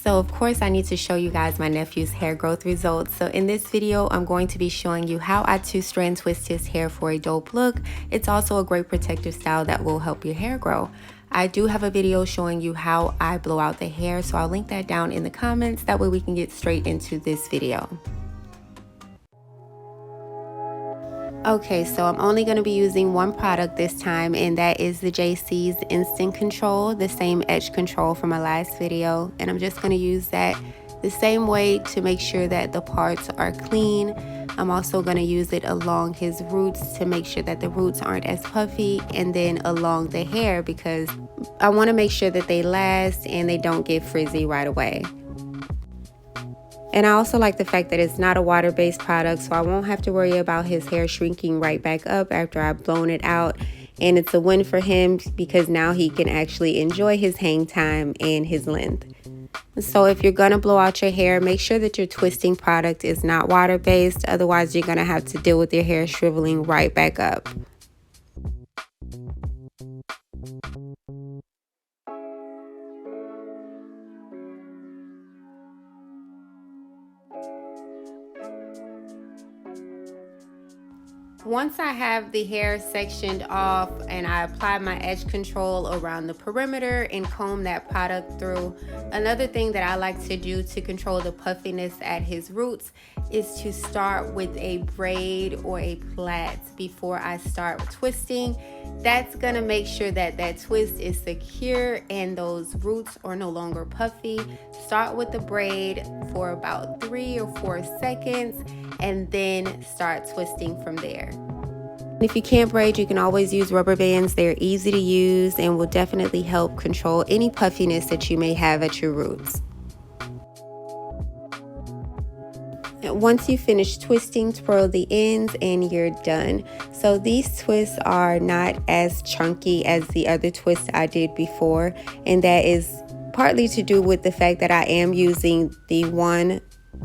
So of course I need to show you guys my nephew's hair growth results. So in this video, I'm going to be showing you how I 2-strand twist his hair for a dope look. It's also a great protective style that will help your hair grow. I do have a video showing you how I blow out the hair, so I'll link that down in the comments. That way we can get straight into this video. Okay, so I'm only going to be using one product this time, and that is the JC's Instant Control, the same edge control from my last video. And I'm just going to use that the same way to make sure that the parts are clean. I'm also going to use it along his roots to make sure that the roots aren't as puffy, and then along the hair because I want to make sure that they last and they don't get frizzy right away. And I also like the fact that it's not a water-based product, so I won't have to worry about his hair shrinking right back up after I've blown it out. And it's a win for him because now he can actually enjoy his hang time and his length. So if you're going to blow out your hair, make sure that your twisting product is not water-based. Otherwise, you're going to have to deal with your hair shriveling right back up. Once I have the hair sectioned off and I apply my edge control around the perimeter and comb that product through, another thing that I like to do to control the puffiness at his roots is to start with a braid or a plait before I start twisting. That's gonna make sure that that twist is secure and those roots are no longer puffy. Start with the braid for about 3 or 4 seconds and then start twisting from there. If you can't braid, you can always use rubber bands. They're easy to use and will definitely help control any puffiness that you may have at your roots. Once you finish twisting, twirl the ends and you're done. So these twists are not as chunky as the other twists I did before, and that is partly to do with the fact that I am using the one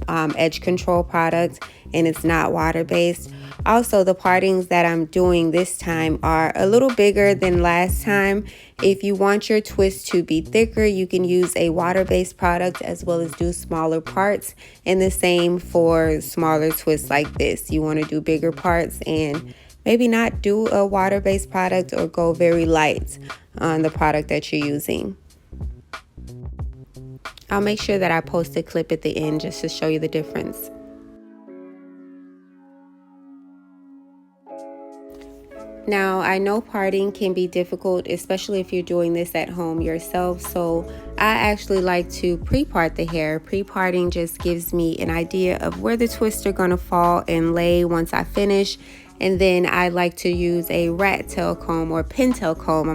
edge control product and it's not water based. Also, the partings that I'm doing this time are a little bigger than last time. If you want your twist to be thicker, you can use a water-based product as well as do smaller parts, and the same for smaller twists like this. You want to do bigger parts and maybe not do a water-based product or go very light on the product that you're using. I'll make sure that I post a clip at the end just to show you the difference. Now, I know parting can be difficult, especially if you're doing this at home yourself, so I actually like to pre-part the hair. Pre-parting just gives me an idea of where the twists are going to fall and lay once I finish, and then I like to use a rat tail comb or pintail comb,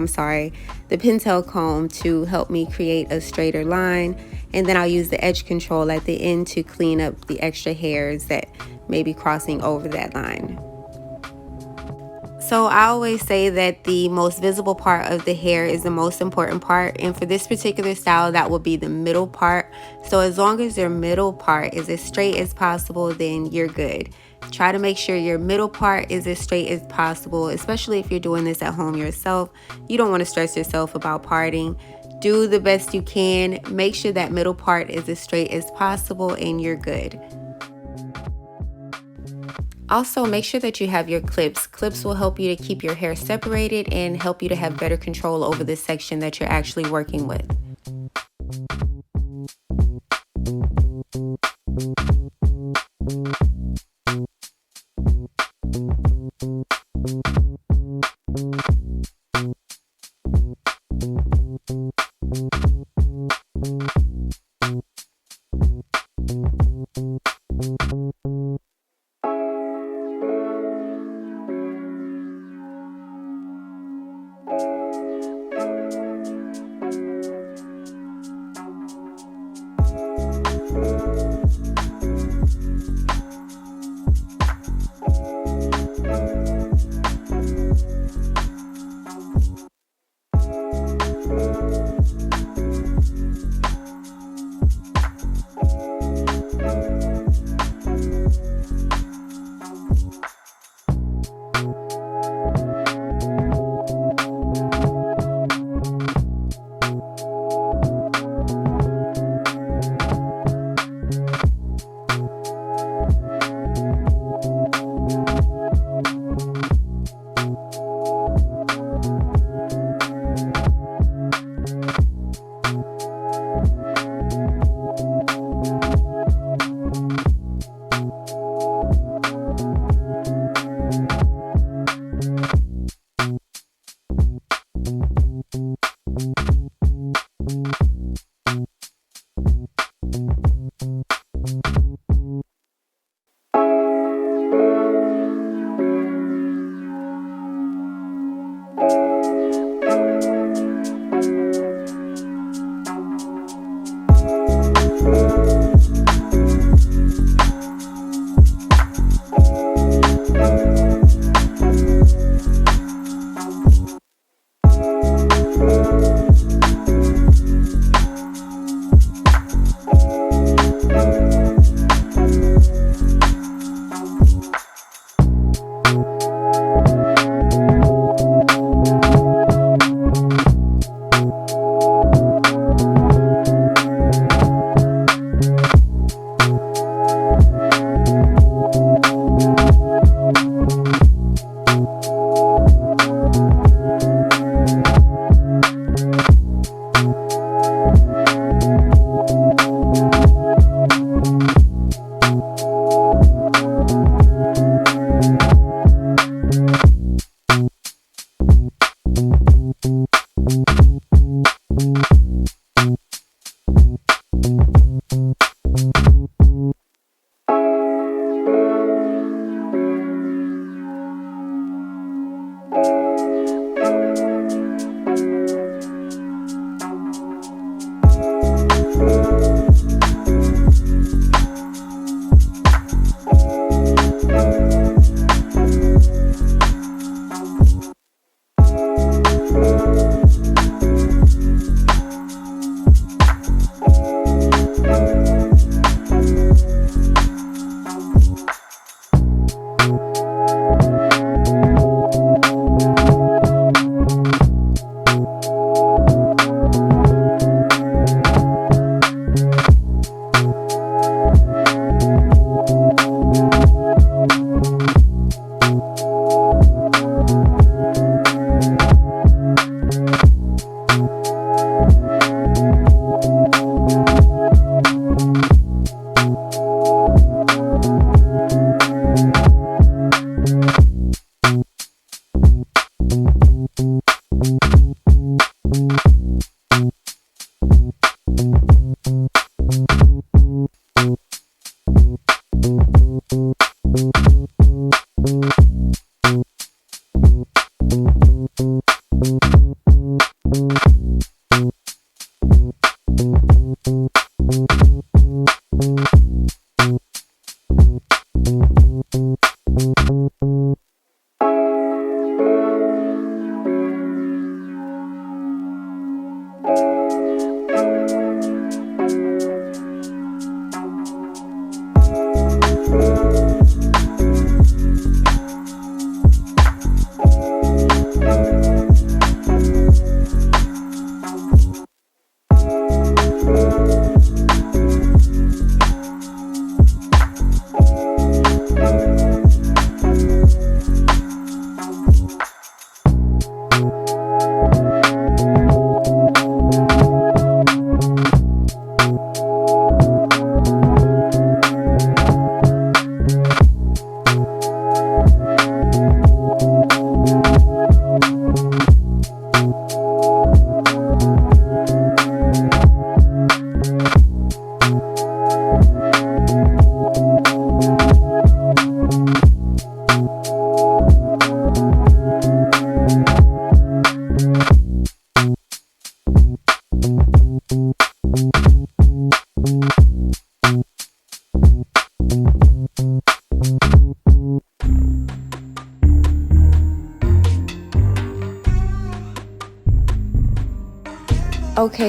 the pintail comb to help me create a straighter line, and then I'll use the edge control at the end to clean up the extra hairs that may be crossing over that line. So I always say that the most visible part of the hair is the most important part, and for this particular style that will be the middle part. So as long as your middle part is as straight as possible, then you're good. Try to make sure your middle part is as straight as possible, especially if you're doing this at home yourself. You don't want to stress yourself about parting. Do the best you can. Make sure that middle part is as straight as possible and you're good. Also, make sure that you have your clips. Clips will help you to keep your hair separated and help you to have better control over the section that you're actually working with.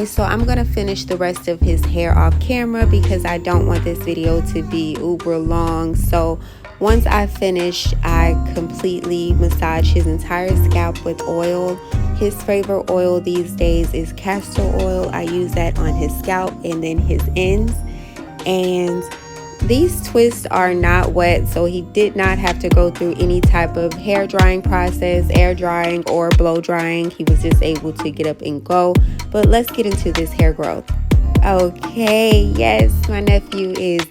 so I'm gonna finish the rest of his hair off camera because I don't want this video to be uber long. So once I finish, I completely massage his entire scalp with oil. His favorite oil these days is castor oil. I use that on his scalp and then his ends. And these twists are not wet, so he did not have to go through any type of hair drying process, air drying or blow drying. He was just able to get up and go. But let's get into this hair growth. Okay, yes, my nephew is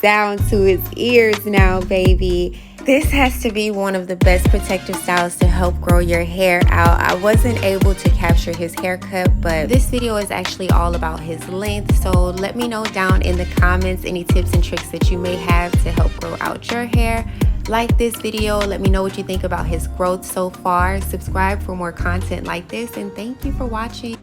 down to his ears now, baby. This has to be one of the best protective styles to help grow your hair out. I wasn't able to capture his haircut, but this video is actually all about his length. So let me know down in the comments any tips and tricks that you may have to help grow out your hair. Like this video, let me know what you think about his growth so far. Subscribe for more content like this, and thank you for watching.